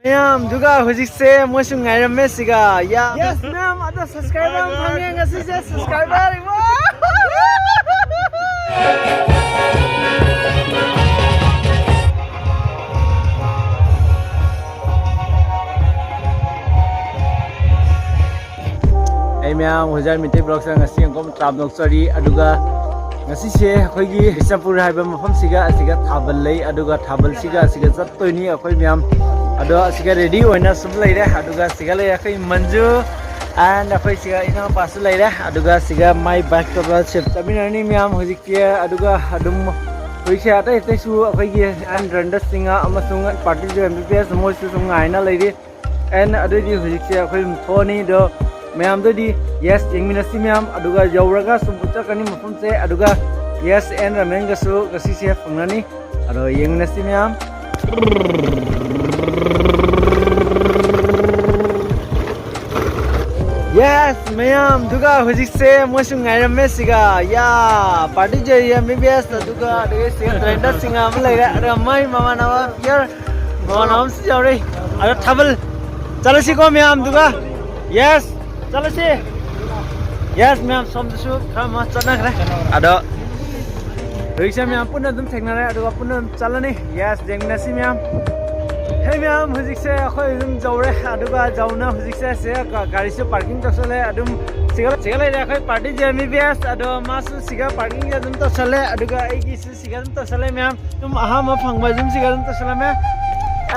Ma'am, duga hujik se moisung ngairam mesiga. Yeah. Yes, ma'am. Ada subscriber phangeng ngasi se subscriber. Hey ma'am, Hojai Maitai blog sa ngasi angkom trap noksari aduga ngasi se akhoi Bisnapur haiba mafam siga asiga thabal lei aduga thabal siga jattoini akhoi ma'am ado asiga ready oina sum leire aduga siga lei akhoi manju and akhoi siga ina pasu leire aduga siga mai back to the ship taminani ma'am hojikti aduga adum hoise atai su akhoi gi and render singa amasung party jo MPS moisu sum ngaina leire and adudi hojikti akhoi thoni do Ma'am tadi yes ingminasi ma'am aduga jawraga sumpucha kani mafum se aduga yes and ramen gasu gasi se fungnani ado ingminasi ma'am yes ma'am duga hujik se mosung ngairam mesiga ya party jai MBBS aduga aduga se trender singa amlaga ada mai mama nawa here mama nam se jawre ado thabal chalasi ko ma'am duga yes चलो से yes ma'am समझो खाम चलना करे अदो rickshaw में पुनः तुम ठेकना रहे अदो पुनः चलने यस जेंगना सी मैम हे मैम हुजिक से अखोय तुम जावरे अदो का जावना हुजिक से गाड़ी से पार्किंग तो चले अदो सिगले अखोय पार्टी जेमी बेस अदो मासु सिगा पार्किंग जे तुम तो चले अदो का एकी सिगा तुम तो चले मैम तुम आहा म फंगबा तुम सिगा तुम तो चले मैं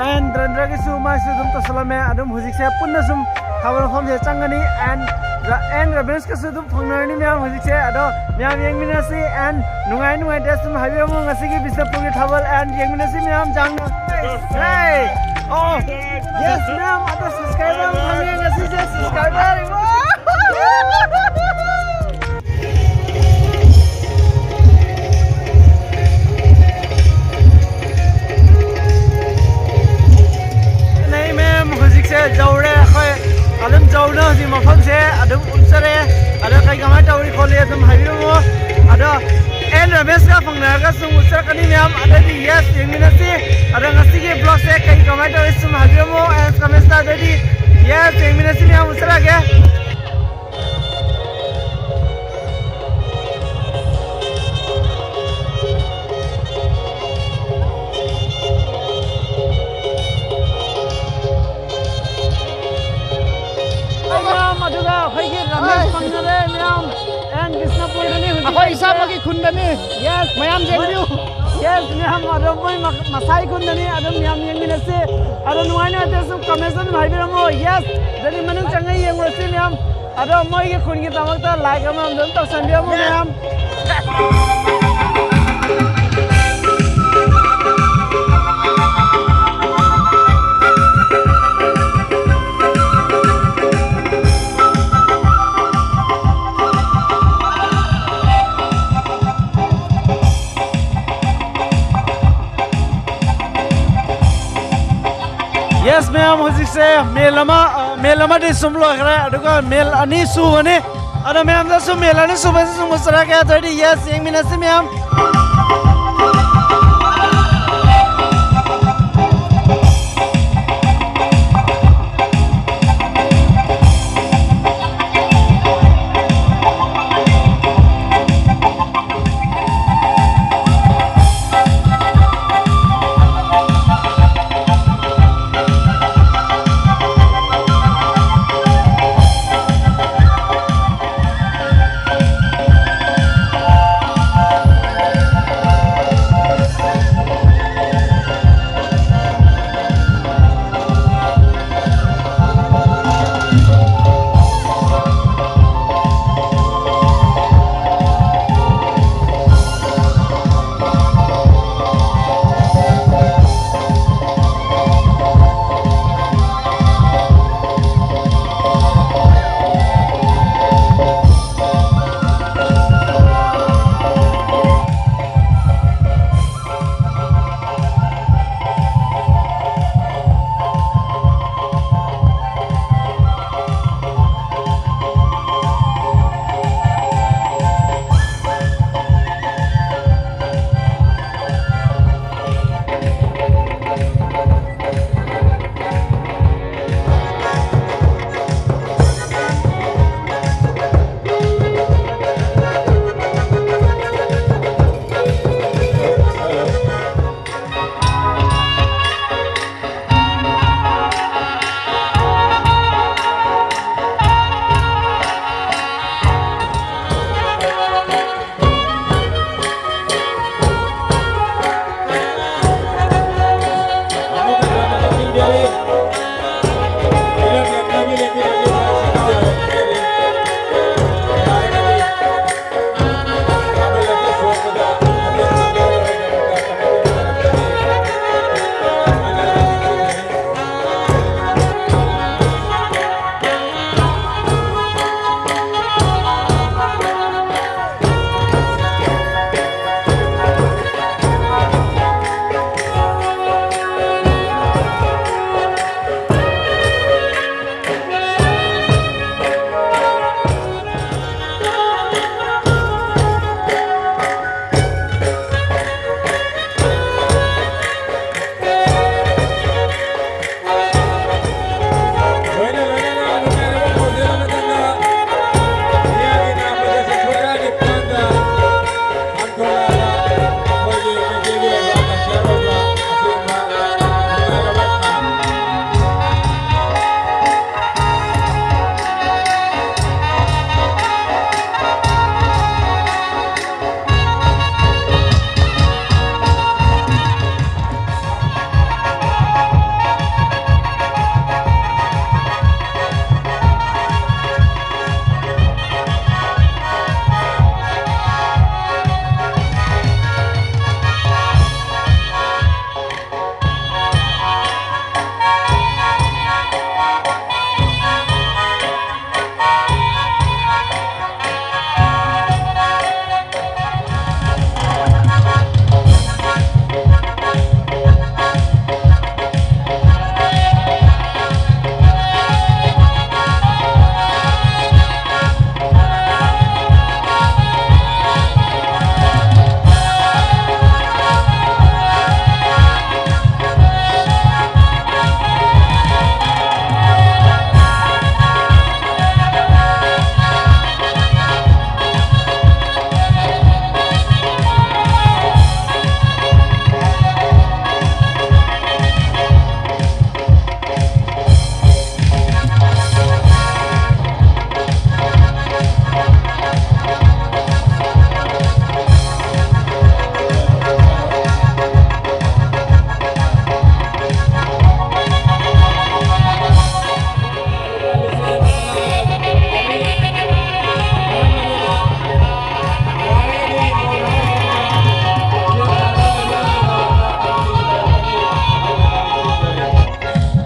एंड रंद्रा के सु मासु तुम तो चले मैं अदो हुजिक से पुनः तुम Kawal home je changani and reference ka sudum phongnani ma'am hojik se ado ma'am yengminasi and nungai desum habi mo ngasi ki Bisnapur Thabal and yengminasi ma'am jang hey oh yes ma'am ado subscriber phangeng ngasi se subscriber nahi ma'am hojik se jaure khoy adum jawna ji mafam se adum unsare ada kai kamai tawri khole adum habiru mo ada en ramesh ka phangna ka sum usar kani ma'am ada di yes yengminasi ada ngasi ke blog se kai kamai tawri sum habiru mo en ramesh da di yes yengminasi ma'am usara ke and Bisnapur ni ako isa magi khundani yes mayam jengriu yes ma'am adom moi masai khundani adom ma'am yengminase adom nuaina tesum commission bhaibiramo yes dani manung changai yengrose ma'am adom moi ge khungi tamakta like ma'am dom to sanbiamo ma'am Yes ma'am hojik se melama de sumlo kare aduga mel ani su ane ada ma'am da su mel ani su base sum usara ka thadi yes yengminasi ma'am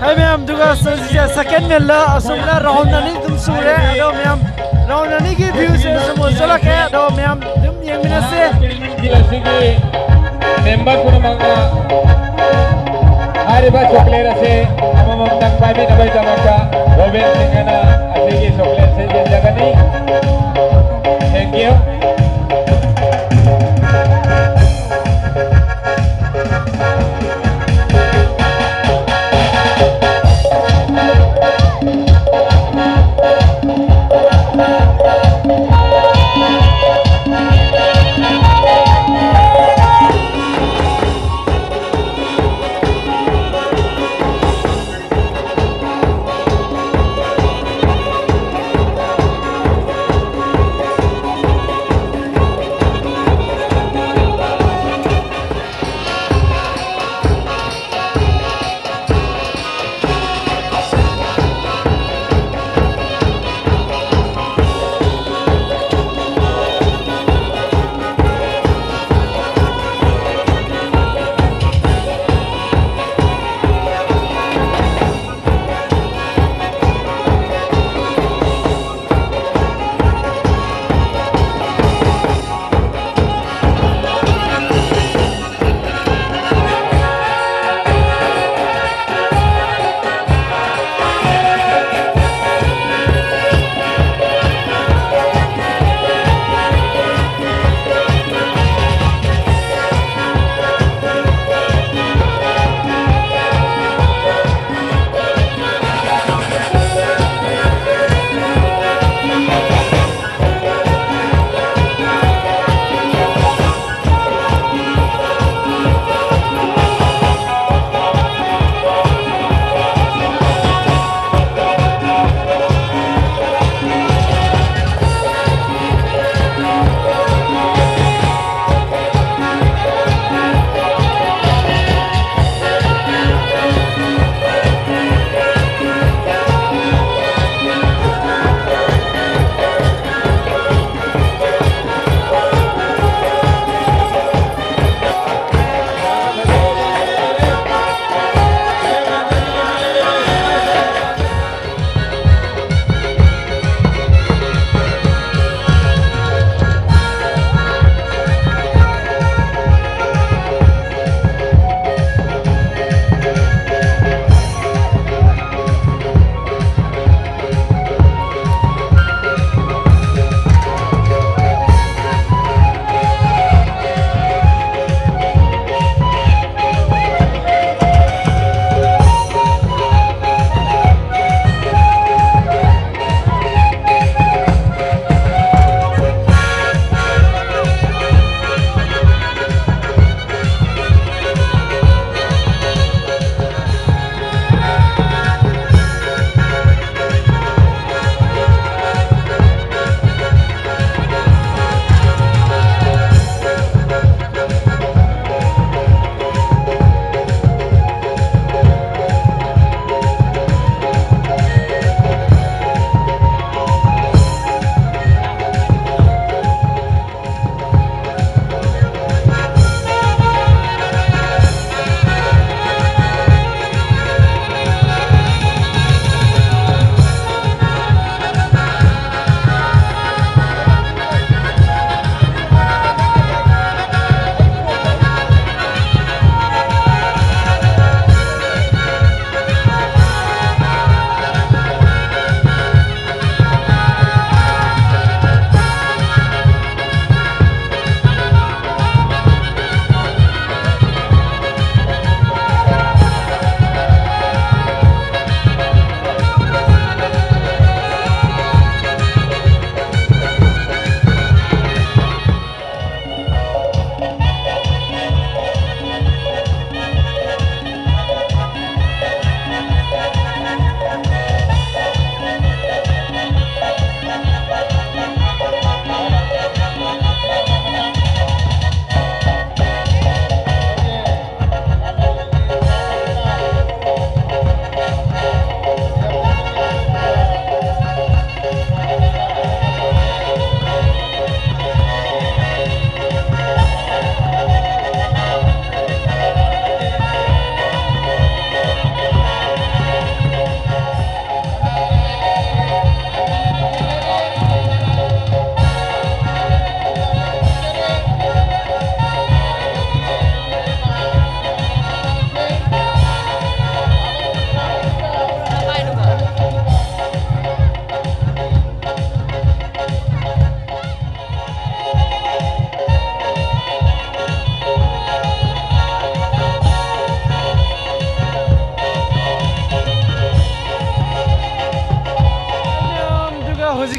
Hai ma'am juga second meal la asumna round nani tum sure ado ma'am round nani ki view se semua sola kayak ado ma'am tum yang mina se jelas segi member pun mangga hari ba chocolate ase amam tang babi nabai tamaka Robin singana asegi chocolate se jaga ni thank you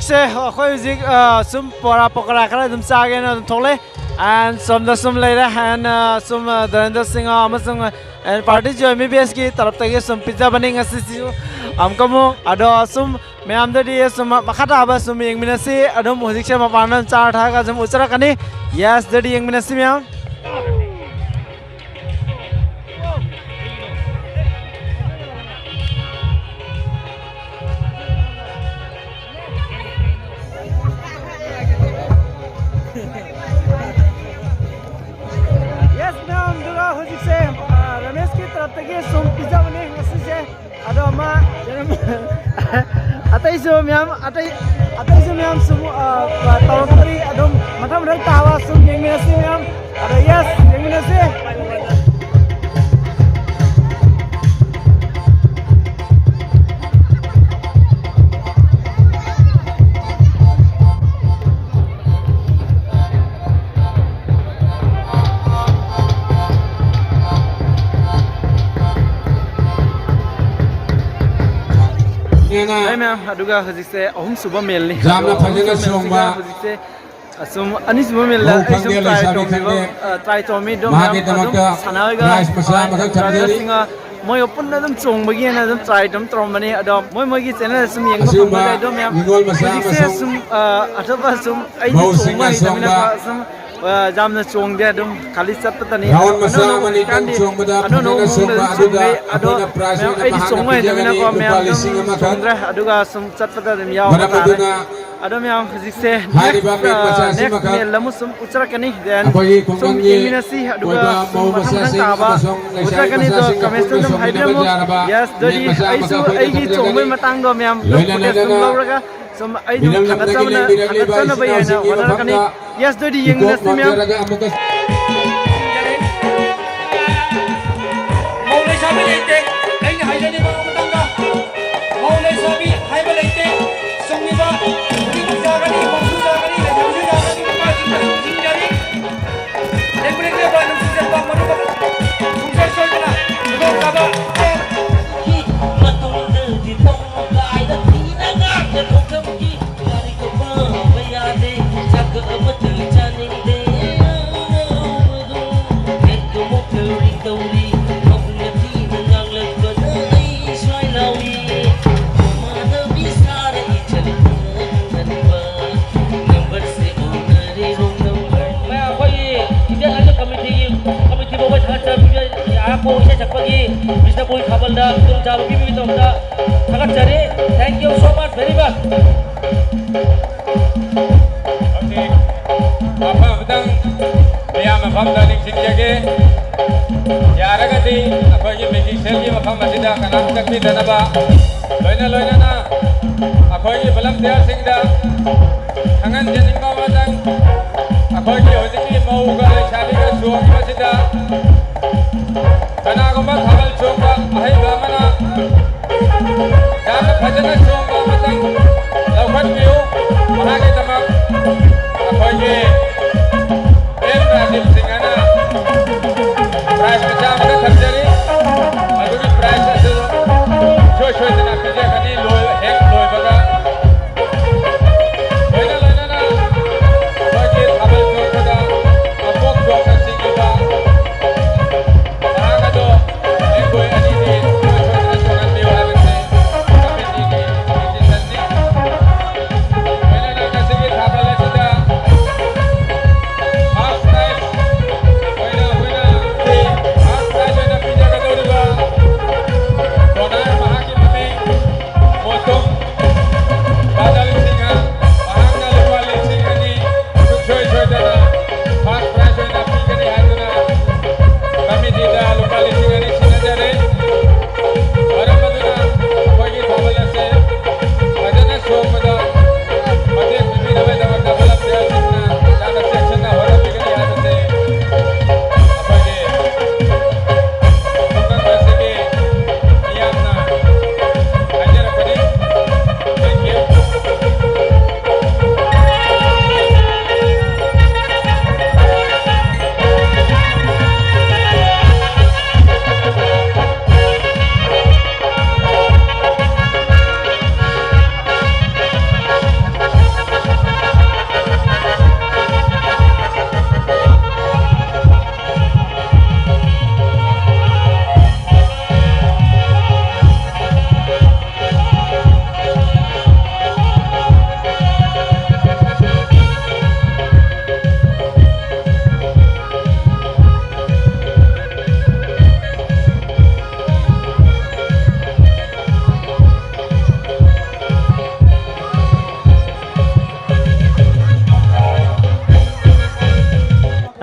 hojik se khoi hojik sum pora pokra khara dum cha ge na dum thole and som da sum leira and sum Dharendra Singh amasung and party jo MBS ki taraf ta ge sum pizza baning asisu amkamu ado sum ma'am दे सुम मखाता हबा सुम यंगमिनसी अदम हजिक से मपानन चार था का जम उचरा कनी यस दे यंगमिनसी मैम यस मैम दुगा हजिक से रमेश की तरफ तक सुम पिज्जा बने हसी से अदो मा atai su myam sum taw kari adom matham rang tawa sum yengminasi myam ada yes yengminasi Hey ma'am, aduga hojik se ahum suba mail ni. Jamna Thoiren Chongba. Hojik se asum ani suba mail la asum try to me dom ma'am adum sanaga singa moi opun na dum chong bagi na dum try dum trom mani adom moi gi channel sum yeng ma phang dom ma'am hojik se sum athaba sum ai chong ma damina sum jamna chong de dum khali chat ta ni raun masa mani kan chong bada Thoiren Chongba aduga adona prize ai chong ma damina ko ma'am chongdra aduga sum chat ta dem yaw adom yang hojik se next mail lamu sum uchra kani then sum yeminasi aduga sum matham taba uchra kani to comment dum haidamo yes dori ai su ai gi chong mai matang do ma'am sum lawraga sum ai dum khagatna bai na wala kani yes dori yeminasi ma'am Maulay sabi leite ai ni haidani ba matanga Maulay sabi haiba leite songi ba jagani masu jagani masu jagani ba jingari ekure ke ba nung se ba manu ba sumse solna do kaba ki matul di tong kai da tina ga ke thokam ki yari ko ba baya de jag amat chani de ek mo kuri tauri mokne ti nang lag ba dai swai lawi mana bisare chali aku saya cek pagi Bisnapur Thabal da tum jalu ki mi tom da sangat cari thank you so much very much Okay apa bedang dia mafam da ning sin jage yaraga di apa ye making sel ye mafam masida kanam tak bi dana ba loina na apa ye balam dia sing da hangan jening ba badang apa ye hojiki mau ga shadi ga suang masida Kana gomba Thabal Chongba ahai bamana Jamna Phajana Chongba matang laukat biu mahage tamak akhoi ye em Rajiv Singhana prize pacham ka thamjari adugi prize asu choi jana pije kani loi hek loi baga loina na akhoi ye Thabal Chongba da apok chongba singiba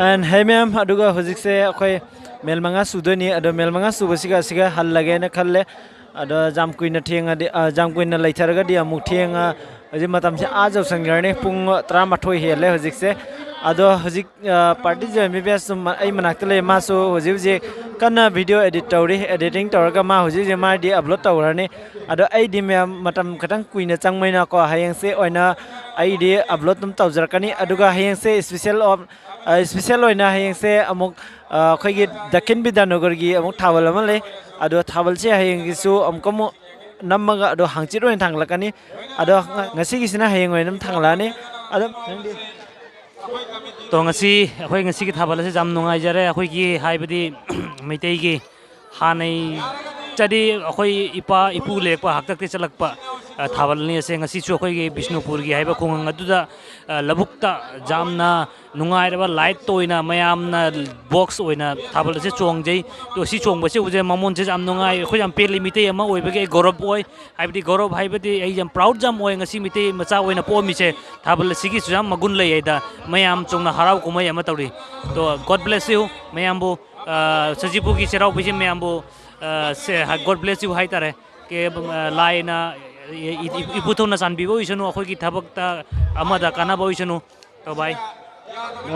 and hey ma'am aduga hojik se akhoi mel manga sudoni ado mel manga subasiga siga hal lage na khalle ado jam kuina thenga jam kuina laitharaga di amuk thenga aji matam se ajau sangarne pung 38 hele hojik se ado hojik party je MBBS ai manak le ma so hojik je kana video edit tawri editing tawraga ma hojik je ma di upload tawrani ado ai di matam katang kuina changmaina ko hayang se oina ai di upload tum tawjarkani aduga hayang se special oina hayang se amuk khoi dakin bidanagar gi amuk thawal amale ado thawal se hayang gi su amkomo namaga ado hangchit oin thanglakani ado ngasi gi sina hayang oinam thanglani ado तो ngasi akhoi ngasi ki thabal se jam nungai jare akhoi ki haibadi maitai gi hanai chadi akhoi ipa ipu lekpa haktak te chalakpa thabal ni ase ngasi chu akhoi gi Bisnapur gi haiba khungang aduda labukta jamna nungai raba light toina mayamna box oina thabal se chongjai to si chongba se uje mamon se jam nungai akhoi jam peli mitai ama oibage gorob oi haibadi gorob haibadi ai jam proud jam oi ngasi mitai macha oina po mi se thabal sigi jam magun lei aida mayam chongna harau kumai ama tawri to god bless you mayam bu sajibu gi serau biji mayam bu God bless you hai tare ke laina iputhona sanbi bo isanu akhoi ki thabak ta amada kana bo isanu to bye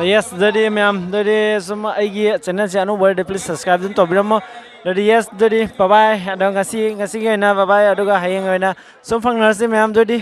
yes dadi ma'am dadi suma aigi channel se anu word please subscribe din to biramo dadi yes dadi bye bye ado ngasi ngai na bye bye aduga hayeng oina sum phangnar se ma'am dadi